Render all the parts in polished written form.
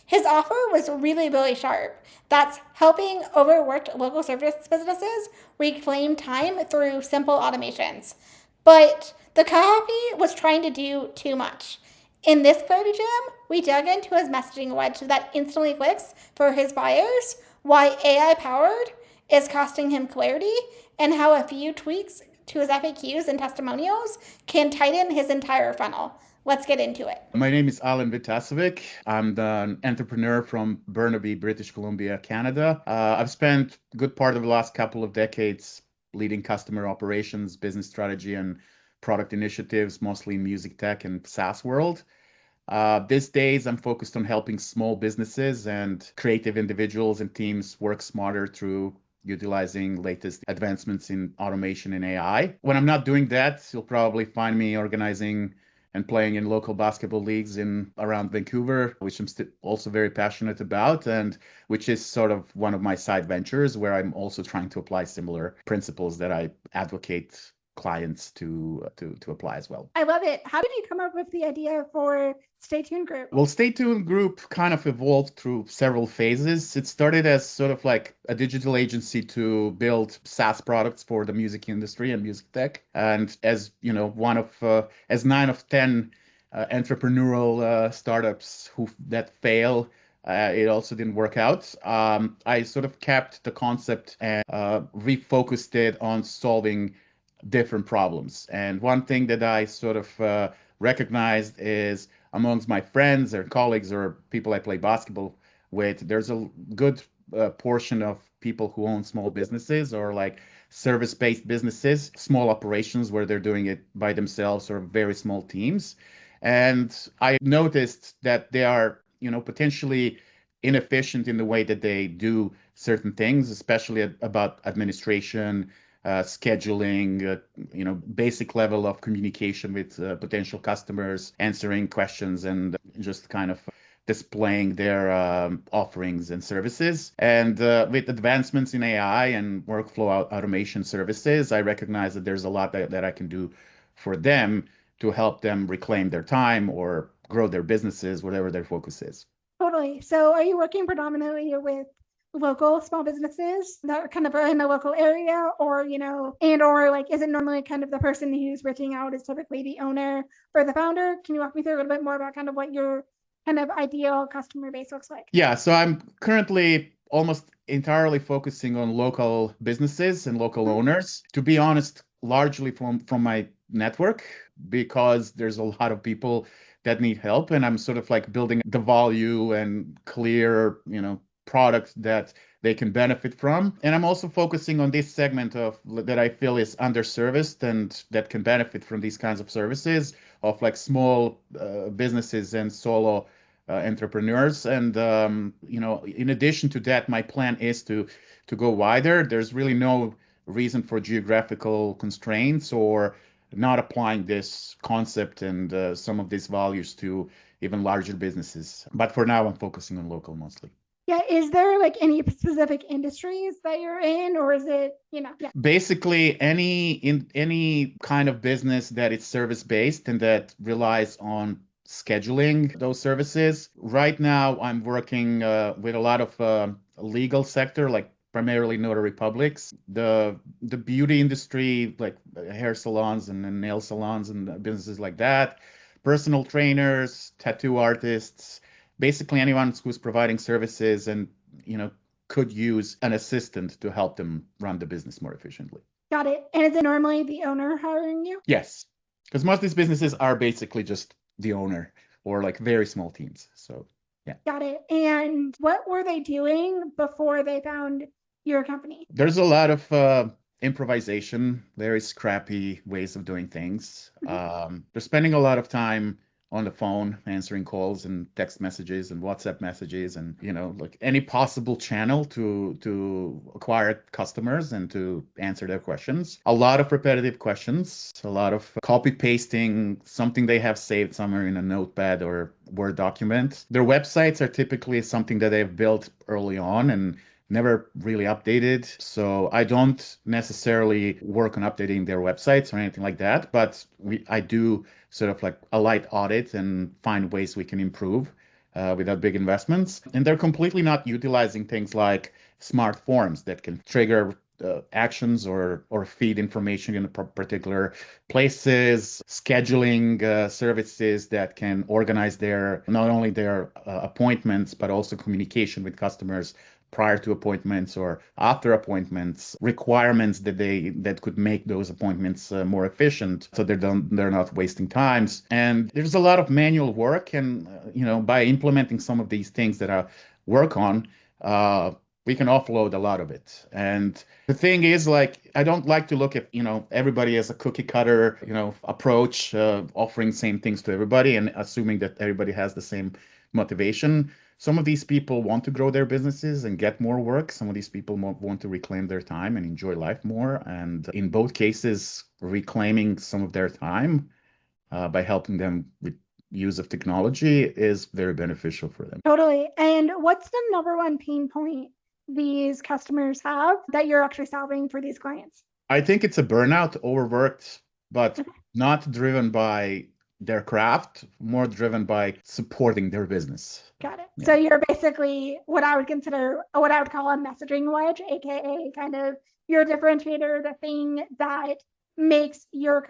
His offer was really, really sharp. That's helping overworked local service businesses reclaim time through simple automations. But the copy was trying to do too much. In this Clarity Jam, we dug into his messaging wedge that instantly clicks for his buyers, why AI powered is costing him clarity, and how a few tweaks to his FAQs and testimonials can tighten his entire funnel. Let's get into it. My name is Alan Vitasovic. I'm an entrepreneur from Burnaby, British Columbia, Canada. I've spent a good part of the last couple of decades leading customer operations, business strategy, and product initiatives, mostly in music tech and SaaS world. These days, I'm focused on helping small businesses and creative individuals and teams work smarter through utilizing latest advancements in automation and AI. When I'm not doing that, you'll probably find me organizing and playing in local basketball leagues in around Vancouver, which I'm also very passionate about, and which is sort of one of my side ventures where I'm also trying to apply similar principles that I advocate clients to apply as well. I love it. How did you come up with the idea for Stay Tuned Group? Well, Stay Tuned Group kind of evolved through several phases. It started as sort of like a digital agency to build SaaS products for the music industry and music tech. And as you know, as 9 of 10 entrepreneurial startups that fail, it also didn't work out. I sort of kept the concept and refocused it on solving different problems. And one thing that I sort of recognized is amongst my friends or colleagues or people I play basketball with, there's a good portion of people who own small businesses or like service-based businesses, small operations where they're doing it by themselves or very small teams. And I noticed that they are, potentially inefficient in the way that they do certain things, especially about administration, scheduling, basic level of communication with potential customers, answering questions, and just kind of displaying their offerings and services. And with advancements in AI and workflow automation services, I recognize that there's a lot that I can do for them to help them reclaim their time or grow their businesses, whatever their focus is. Totally. So are you working predominantly with local small businesses that kind of are in a local area, or or like, is it normally kind of the person who's reaching out is typically the owner or the founder? Can you walk me through a little bit more about kind of what your kind of ideal customer base looks like? Yeah, so I'm currently almost entirely focusing on local businesses and local owners. To be honest, largely from my network, because there's a lot of people that need help, and I'm sort of like building the value and clear, product that they can benefit from. And I'm also focusing on this segment of that I feel is underserviced and that can benefit from these kinds of services of like small businesses and solo entrepreneurs. And in addition to that, my plan is to go wider. There's really no reason for geographical constraints or not applying this concept and some of these values to even larger businesses. But for now, I'm focusing on local mostly. Yeah, is there like any specific industries that you're in, or is it, yeah? Basically, any kind of business that is service based and that relies on scheduling those services. Right now, I'm working with a lot of legal sector, like primarily notary publics, the beauty industry, like hair salons and nail salons and businesses like that, personal trainers, tattoo artists, basically anyone who's providing services and could use an assistant to help them run the business more efficiently. Got it. And is it normally the owner hiring you? Yes, because most of these businesses are basically just the owner or like very small teams. So yeah. Got it. And what were they doing before they found your company? There's a lot of improvisation, very scrappy ways of doing things. They're spending a lot of time on the phone, answering calls and text messages and WhatsApp messages, and like any possible channel to acquire customers and to answer their questions. A lot of repetitive questions, a lot of copy pasting something they have saved somewhere in a notepad or Word document. Their websites are typically something that they've built early on and never really updated. So I don't necessarily work on updating their websites or anything like that, but I do sort of like a light audit and find ways we can improve without big investments. And they're completely not utilizing things like smart forms that can trigger actions or feed information in particular places, scheduling services that can organize their not only their appointments but also communication with customers prior to appointments or after appointments, requirements that could make those appointments more efficient, so they're not wasting times. And there's a lot of manual work, and by implementing some of these things that I work on, we can offload a lot of it. And the thing is, like, I don't like to look at everybody as a cookie cutter approach, offering same things to everybody and assuming that everybody has the same motivation. Some of these people want to grow their businesses and get more work. Some of these people want to reclaim their time and enjoy life more. And in both cases, reclaiming some of their time by helping them with use of technology is very beneficial for them. Totally. And what's the number one pain point these customers have that you're actually solving for these clients? I think it's a burnout, overworked, but not driven by their craft, more driven by supporting their business. Got it. Yeah. So you're basically what I would call a messaging wedge, aka kind of your differentiator, the thing that makes your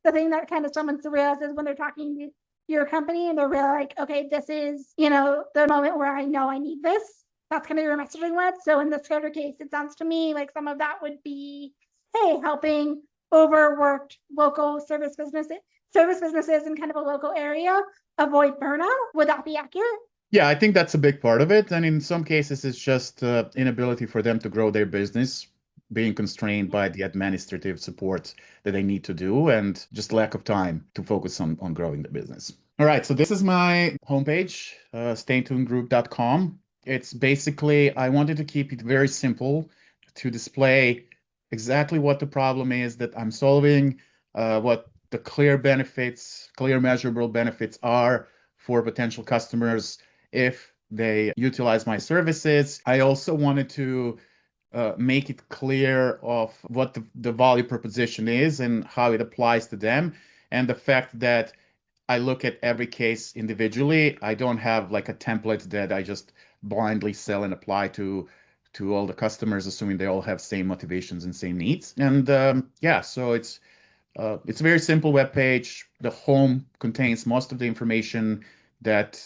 the thing that kind of someone realizes when they're talking to your company and they're really like, okay, this is, the moment where I know I need this. That's kind of your messaging wedge. So in this particular case, it sounds to me like some of that would be, hey, helping overworked local service businesses in kind of a local area avoid burnout. Would that be accurate? Yeah, I think that's a big part of it. And in some cases, it's just inability for them to grow their business, being constrained by the administrative support that they need to do, and just lack of time to focus on growing the business. All right, so this is my homepage, staytunedgroup.com. It's basically, I wanted to keep it very simple to display exactly what the problem is that I'm solving, what the clear measurable benefits are for potential customers if they utilize my services. I also wanted to make it clear of what the value proposition is and how it applies to them, and the fact that I look at every case individually. I don't have like a template that I just blindly sell and apply to all the customers, assuming they all have same motivations and same needs. And so it's a very simple web page. The home contains most of the information that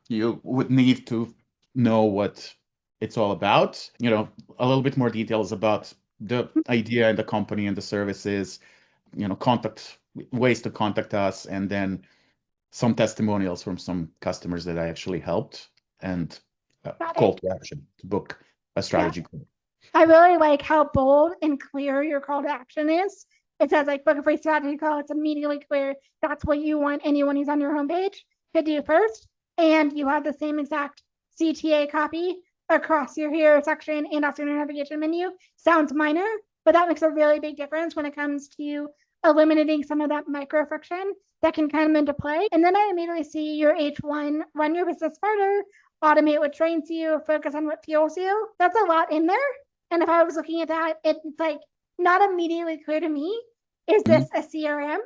you would need to know what it's all about. A little bit more details about the idea and the company and the services, ways to contact us, and then some testimonials from some customers that I actually helped, and call to action to book a strategy call. I really like how bold and clear your call to action is. It says like book a free strategy call. It's immediately clear that's what you want anyone who's on your homepage to do first. And you have the same exact CTA copy across your hero section and also your navigation menu. Sounds minor, but that makes a really big difference when it comes to eliminating some of that micro friction that can come into play. And then I immediately see your H1, run your business smarter, automate what trains you, focus on what fuels you. That's a lot in there. And if I was looking at that, it's like not immediately clear to me. Is this a CRM?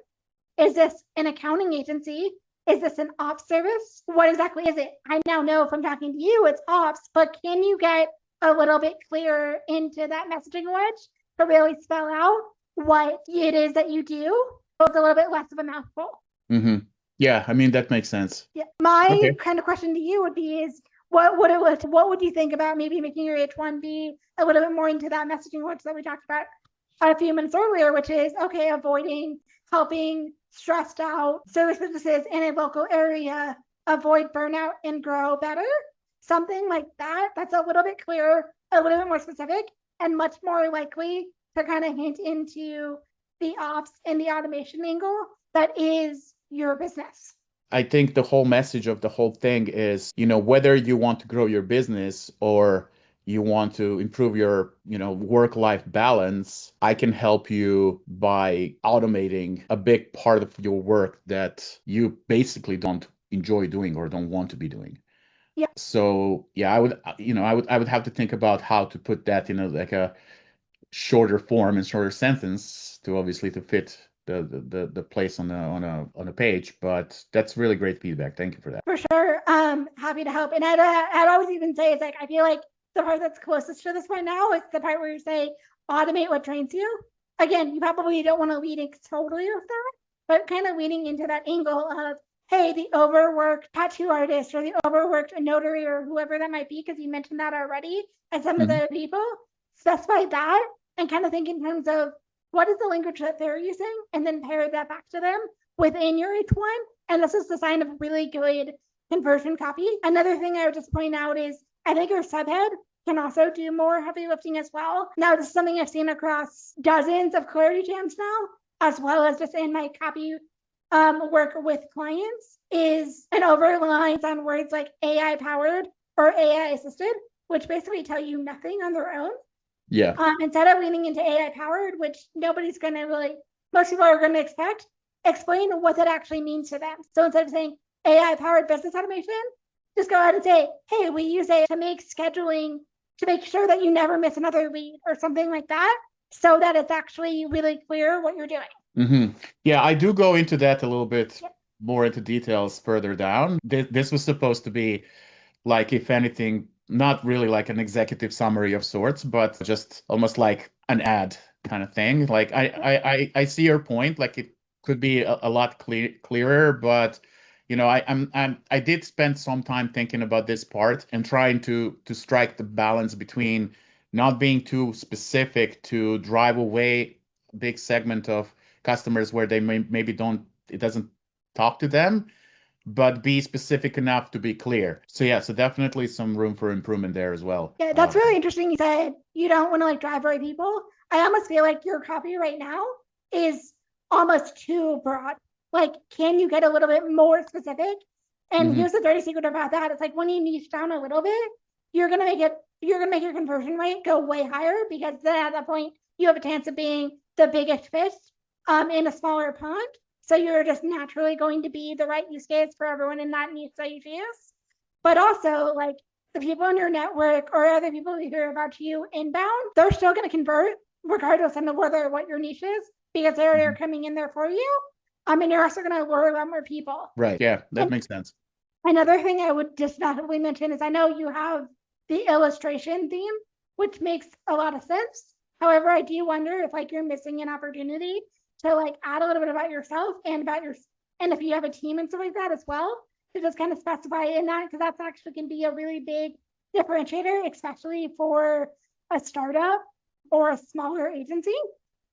Is this an accounting agency? Is this an ops service? What exactly is it? I now know from talking to you, it's ops, but can you get a little bit clearer into that messaging wedge to really spell out what it is that you do? So it's a little bit less of a mouthful. Mm-hmm. Yeah, I mean, that makes sense. Yeah. My kind of question to you would be is, what would you think about maybe making your H1 be a little bit more into that messaging wedge that we talked about a few minutes earlier, which is, okay, helping stressed out service businesses in a local area avoid burnout and grow better. Something like that. That's a little bit clearer, a little bit more specific, and much more likely to kind of hint into the ops and the automation angle that is your business. I think the whole message of the whole thing is, whether you want to grow your business or you want to improve your, work-life balance, I can help you by automating a big part of your work that you basically don't enjoy doing or don't want to be doing. Yeah. So yeah, I would have to think about how to put that in a shorter form and shorter sentence to fit the place on a page. But that's really great feedback. Thank you for that. For sure. Happy to help. And I'd always even say it's like I feel like the part that's closest to this right now is the part where you say automate what trains you. Again, you probably don't want to lead it totally with that, but kind of leading into that angle of, hey, the overworked tattoo artist or the overworked notary or whoever that might be, because you mentioned that already, and some of the people specify that and kind of think in terms of what is the language that they're using, and then pair that back to them within your H1. And this is the sign of really good conversion copy. Another thing I would just point out is I think your subhead can also do more heavy lifting as well. Now, this is something I've seen across dozens of clarity jams now, as well as just in my copy work with clients, is an overreliance on words like AI powered or AI assisted, which basically tell you nothing on their own. Yeah. Instead of leaning into AI powered, which nobody's going to really, most people are going to expect, explain what that actually means to them. So instead of saying AI powered business automation, just go ahead and say, hey, we use AI to make scheduling, to make sure that you never miss another lead or something like that, so that it's actually really clear what you're doing. Yeah, I do go into that a little bit more into details further down. This was supposed to be like, if anything, not really like an executive summary of sorts, but just almost like an ad kind of thing. Like I see your point. Like it could be a lot clearer, but I did spend some time thinking about this part and trying to strike the balance between not being too specific to drive away a big segment of customers where they maybe it doesn't talk to them, but be specific enough to be clear. So yeah, so definitely some room for improvement there as well. Yeah, that's really interesting. You said you don't want to like drive away people. I almost feel like your copy right now is almost too broad. Like, can you get a little bit more specific? And here's the dirty secret about that. It's like when you niche down a little bit, you're gonna make your conversion rate go way higher, because then at that point you have a chance of being the biggest fish in a smaller pond. So you're just naturally going to be the right use case for everyone in that niche that you choose. But also, like, the people in your network or other people who hear about you inbound, they're still going to convert regardless of whether what your niche is, because they're coming in there for you. And you're also going to lure a lot more people. Right. Yeah, that makes sense. Another thing I would just naturally mention is I know you have the illustration theme, which makes a lot of sense. However, I do wonder if like you're missing an opportunity to like add a little bit about yourself and and if you have a team and stuff like that as well, to just kind of specify in that, because that's actually can be a really big differentiator, especially for a startup or a smaller agency,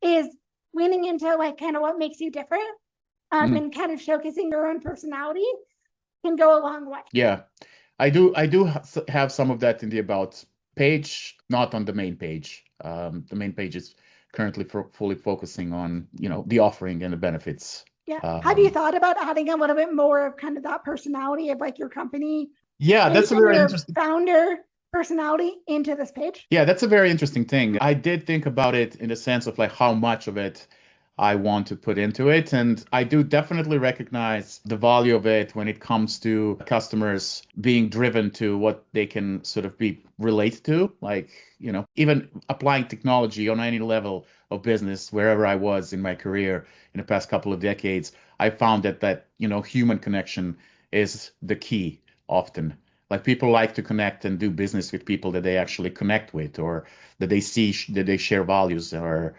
is leaning into like kind of what makes you different, and kind of showcasing your own personality can go a long way. Yeah, I do have some of that in the about page, not on the main page. The main page is currently fully focusing on, the offering and the benefits. Yeah. Have you thought about adding a little bit more of kind of that personality of like your company? Yeah, that's a very interesting founder personality into this page. Yeah, that's a very interesting thing. I did think about it in the sense of like how much of it I want to put into it. And I do definitely recognize the value of it when it comes to customers being driven to what they can sort of be related to. Like, even applying technology on any level of business, wherever I was in my career in the past couple of decades, I found that human connection is the key often. Like people like to connect and do business with people that they actually connect with, or that they see that they share values, or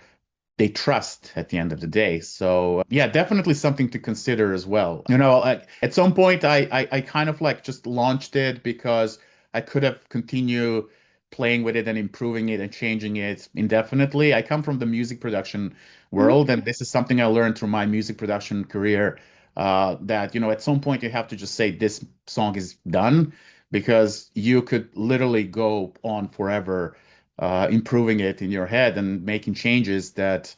they trust at the end of the day. So yeah, definitely something to consider as well. Like at some point I kind of like just launched it because I could have continued playing with it and improving it and changing it indefinitely. I come from the music production world, and this is something I learned through my music production career, that at some point you have to just say this song is done, because you could literally go on forever improving it in your head and making changes that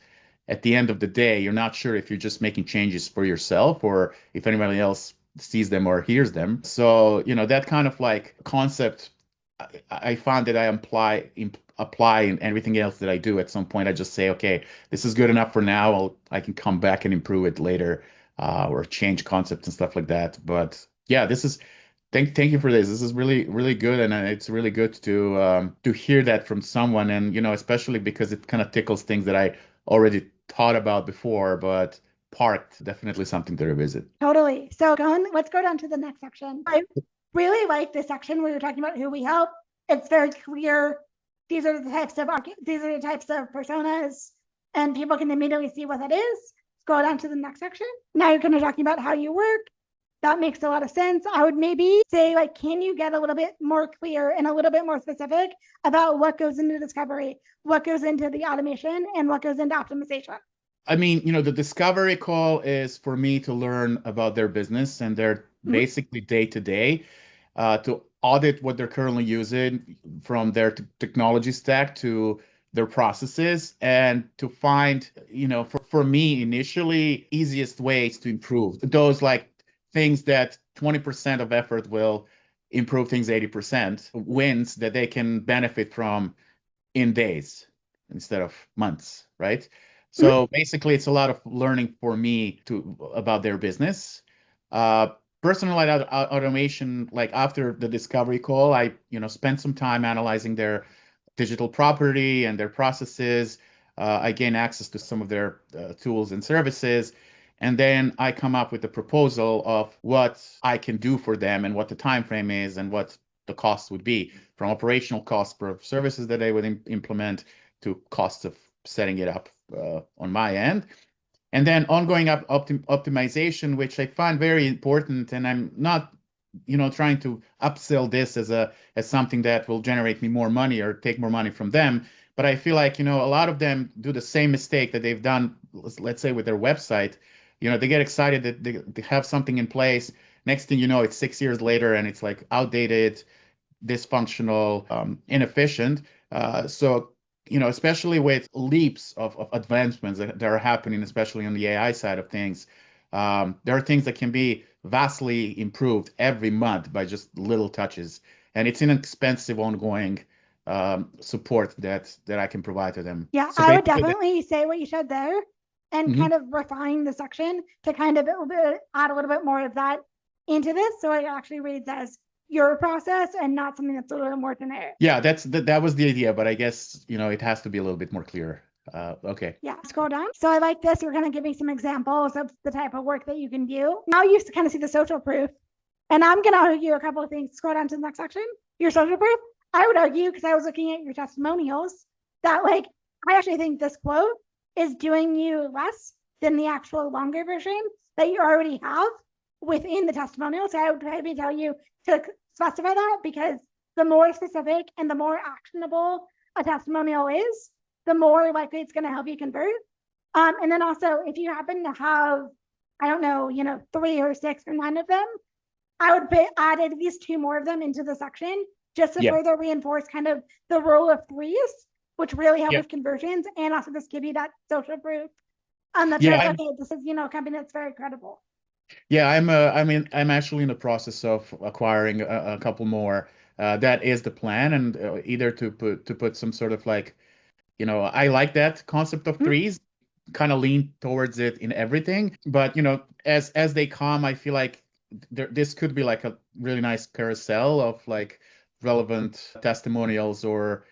at the end of the day, you're not sure if you're just making changes for yourself or if anybody else sees them or hears them. So, that kind of like concept, I found that I apply in everything else that I do. At some point, I just say, okay, this is good enough for now. I can come back and improve it later, or change concepts and stuff like that. But yeah, thank you for this. This is really, really good, and it's really good to hear that from someone, and especially because it kind of tickles things that I already thought about before, but part, definitely something to revisit. Totally. So let's go down to the next section. I really like this section where you're talking about who we help. It's very clear. These are the types of personas, and people can immediately see what that is. Go down to the next section. Now you're kind of talking about how you work. That makes a lot of sense. I would maybe say, like, can you get a little bit more clear and a little bit more specific about what goes into discovery, what goes into the automation, and what goes into optimization? I mean, the discovery call is for me to learn about their business and their basically day to day, to audit what they're currently using from their technology stack to their processes, and to find, for me initially, easiest ways to improve those, like things that 20% of effort will improve things 80%, wins that they can benefit from in days instead of months, right? So basically, it's a lot of learning for me about their business. Personalized automation, like after the discovery call, I spent some time analyzing their digital property and their processes. I gain access to some of their tools and services. And then I come up with a proposal of what I can do for them and what the time frame is and what the cost would be, from operational costs per services that they would implement to costs of setting it up on my end. And then ongoing optimization, which I find very important. And I'm not, trying to upsell this as something that will generate me more money or take more money from them. But I feel like, a lot of them do the same mistake that they've done, let's say with their website. They get excited that they have something in place. Next thing you know, it's 6 years later and it's like outdated, dysfunctional, inefficient. So, especially with leaps of advancements that are happening, especially on the AI side of things, there are things that can be vastly improved every month by just little touches. And it's inexpensive, ongoing support that I can provide to them. Yeah, So I would basically, definitely say what you said there and kind of refine the section to kind of add a little bit more of that into this. So it actually reads as your process and not something that's a little more generic. Yeah, that was the idea, but I guess, it has to be a little bit more clear. Okay. Yeah, scroll down. So I like this. We're kind of giving some examples of the type of work that you can do. Now you kind of see the social proof. And I'm going to argue a couple of things. Scroll down to the next section. Your social proof. I would argue, because I was looking at your testimonials, that like I actually think this quote is doing you less than the actual longer version that you already have within the testimonial. So I would maybe tell you to specify that, because the more specific and the more actionable a testimonial is, the more likely it's going to help you convert. And then also, if you happen to have, I don't know, 3 or 6 or 9 of them, I would add at least 2 more of them into the section just to further reinforce kind of the rule of threes, which really help with conversions, and also just give you that social proof. That's okay, this is a company that's very credible. Yeah, I'm actually in the process of acquiring a couple more. That is the plan, and either to put some sort of like, I like that concept of threes, kind of lean towards it in everything. But as they come, I feel like this could be like a really nice carousel of like relevant testimonials or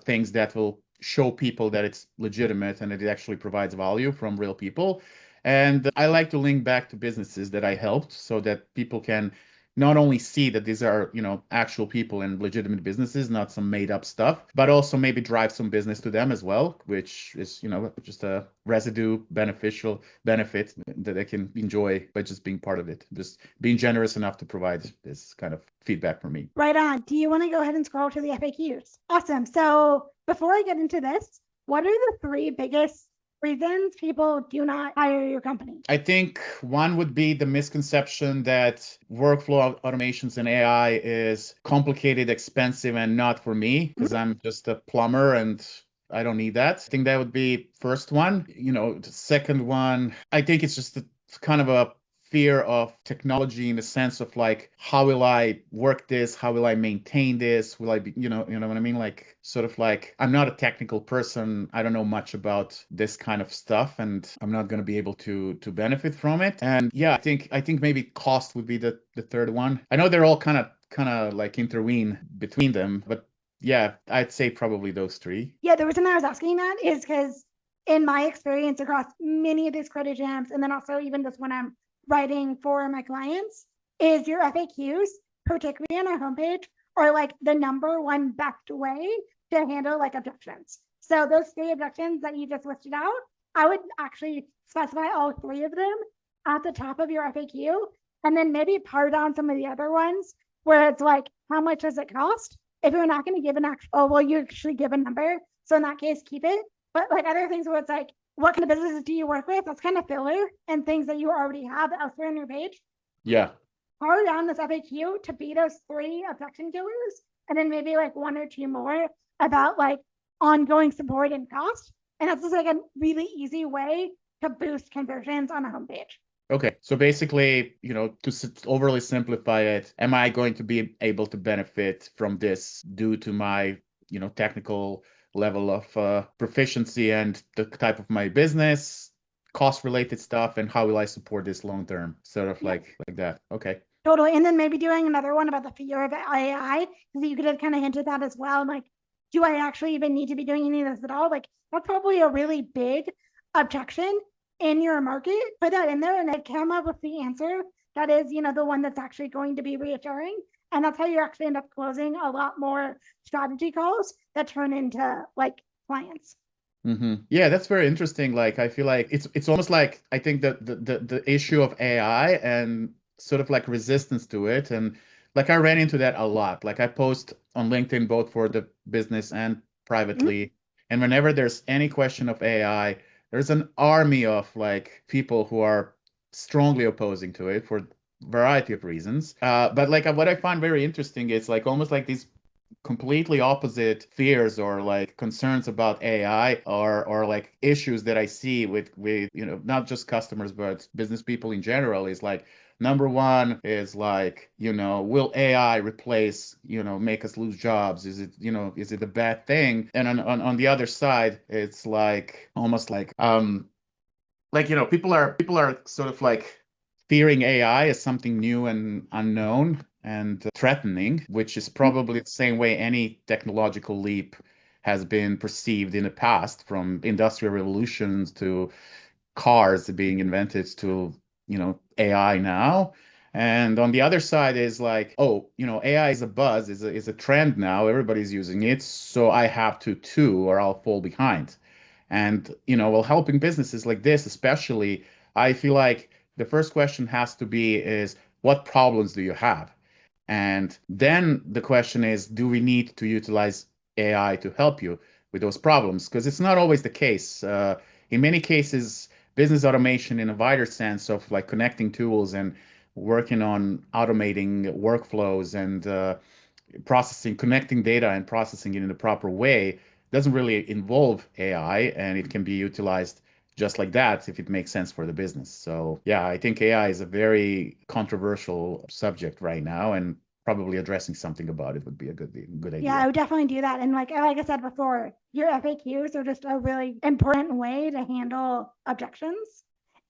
things that will show people that it's legitimate and it actually provides value from real people. And I like to link back to businesses that I helped so that people can not only see that these are, actual people and legitimate businesses, not some made up stuff, but also maybe drive some business to them as well, which is, just a residue beneficial benefit that they can enjoy by just being part of it, just being generous enough to provide this kind of feedback for me. Right on. Do you want to go ahead and scroll to the FAQs? Awesome. So before I get into this, what are the 3 biggest reasons people do not hire your company? I think one would be the misconception that workflow automations and AI is complicated, expensive, and not for me, because I'm just a plumber and I don't need that. I think that would be first one. The second one, I think it's just kind of a fear of technology, in the sense of like, how will I work this? How will I maintain this? Will I be, you know what I mean? Like, sort of like, I'm not a technical person. I don't know much about this kind of stuff, and I'm not going to be able to benefit from it. And yeah, I think maybe cost would be the third one. I know they're all kind of like intervene between them, but yeah, I'd say probably those 3. Yeah, the reason I was asking that is because in my experience across many of these credit jams, and then also even just when I'm writing for my clients, is your FAQs, particularly on our homepage, are like the number one best way to handle like objections. So those three objections that you just listed out, I would actually specify all three of them at the top of your FAQ, and then maybe part down some of the other ones where it's like, how much does it cost? If you're not going to give an actual, oh, well, you actually give a number. So in that case, keep it. But like other things where it's like, what kind of businesses do you work with? That's kind of filler and things that you already have elsewhere on your page. Yeah. Power down this FAQ to be those three objection killers, and then maybe like one or two more about like ongoing support and cost. And that's just like a really easy way to boost conversions on a homepage. Okay, so basically, to overly simplify it, am I going to be able to benefit from this due to my, technical level of proficiency and the type of my business, cost-related stuff, and how will I support this long term? Sort of like that. Okay. Totally. And then maybe doing another one about the fear of AI, because you could have kind of hinted that as well. Like, do I actually even need to be doing any of this at all? Like, that's probably a really big objection in your market. Put that in there and then come up with the answer that is, the one that's actually going to be reassuring. And that's how you actually end up closing a lot more strategy calls that turn into like clients. Mm-hmm. Yeah, that's very interesting. Like, I feel like it's almost like I think that the issue of AI and sort of like resistance to it, and like I ran into that a lot. Like I post on LinkedIn both for the business and privately, and whenever there's any question of AI, there's an army of like people who are strongly opposing to it for variety of reasons. But like what I find very interesting is like almost like these completely opposite fears or like concerns about AI or like issues that I see with not just customers but business people in general is like number one is like will AI replace make us lose jobs, is it a bad thing? And on the other side it's like almost like people are sort of like fearing AI as something new and unknown and threatening, which is probably the same way any technological leap has been perceived in the past, from industrial revolutions to cars being invented to AI now. And on the other side is like, oh, AI is a buzz, is a trend now. Everybody's using it, so I have to too, or I'll fall behind. And while helping businesses like this, especially, I feel like the first question has to be is what problems do you have? And then the question is, do we need to utilize AI to help you with those problems? Because it's not always the case. In many cases, business automation in a wider sense of like connecting tools and working on automating workflows and connecting data and processing it in the proper way doesn't really involve AI, and it can be utilized just like that if it makes sense for the business. So yeah, I think AI is a very controversial subject right now, and probably addressing something about it would be a good Yeah, I idea. would definitely do that. And like I said before, your FAQs are just a really important way to handle objections.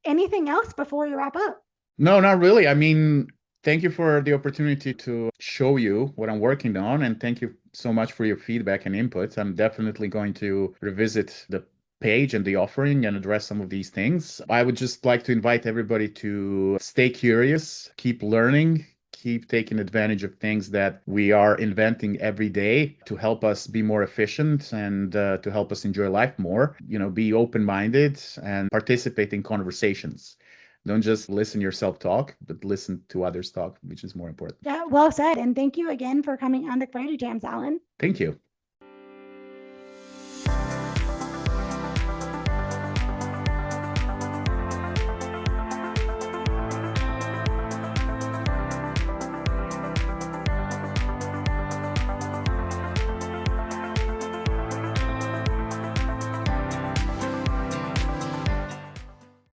Anything else before you wrap up? No, not really. I mean, thank you for the opportunity to show you what I'm working on, and thank you so much for your feedback and input. I'm definitely going to revisit the page and the offering and address some of these things. I would just like to invite everybody to stay curious, keep learning, keep taking advantage of things that we are inventing every day to help us be more efficient and to help us enjoy life more. Be open-minded and participate in conversations. Don't just listen yourself talk, but listen to others talk, which is more important. Yeah, well said. And thank you again for coming on the Friday Jams, Alan. Thank you.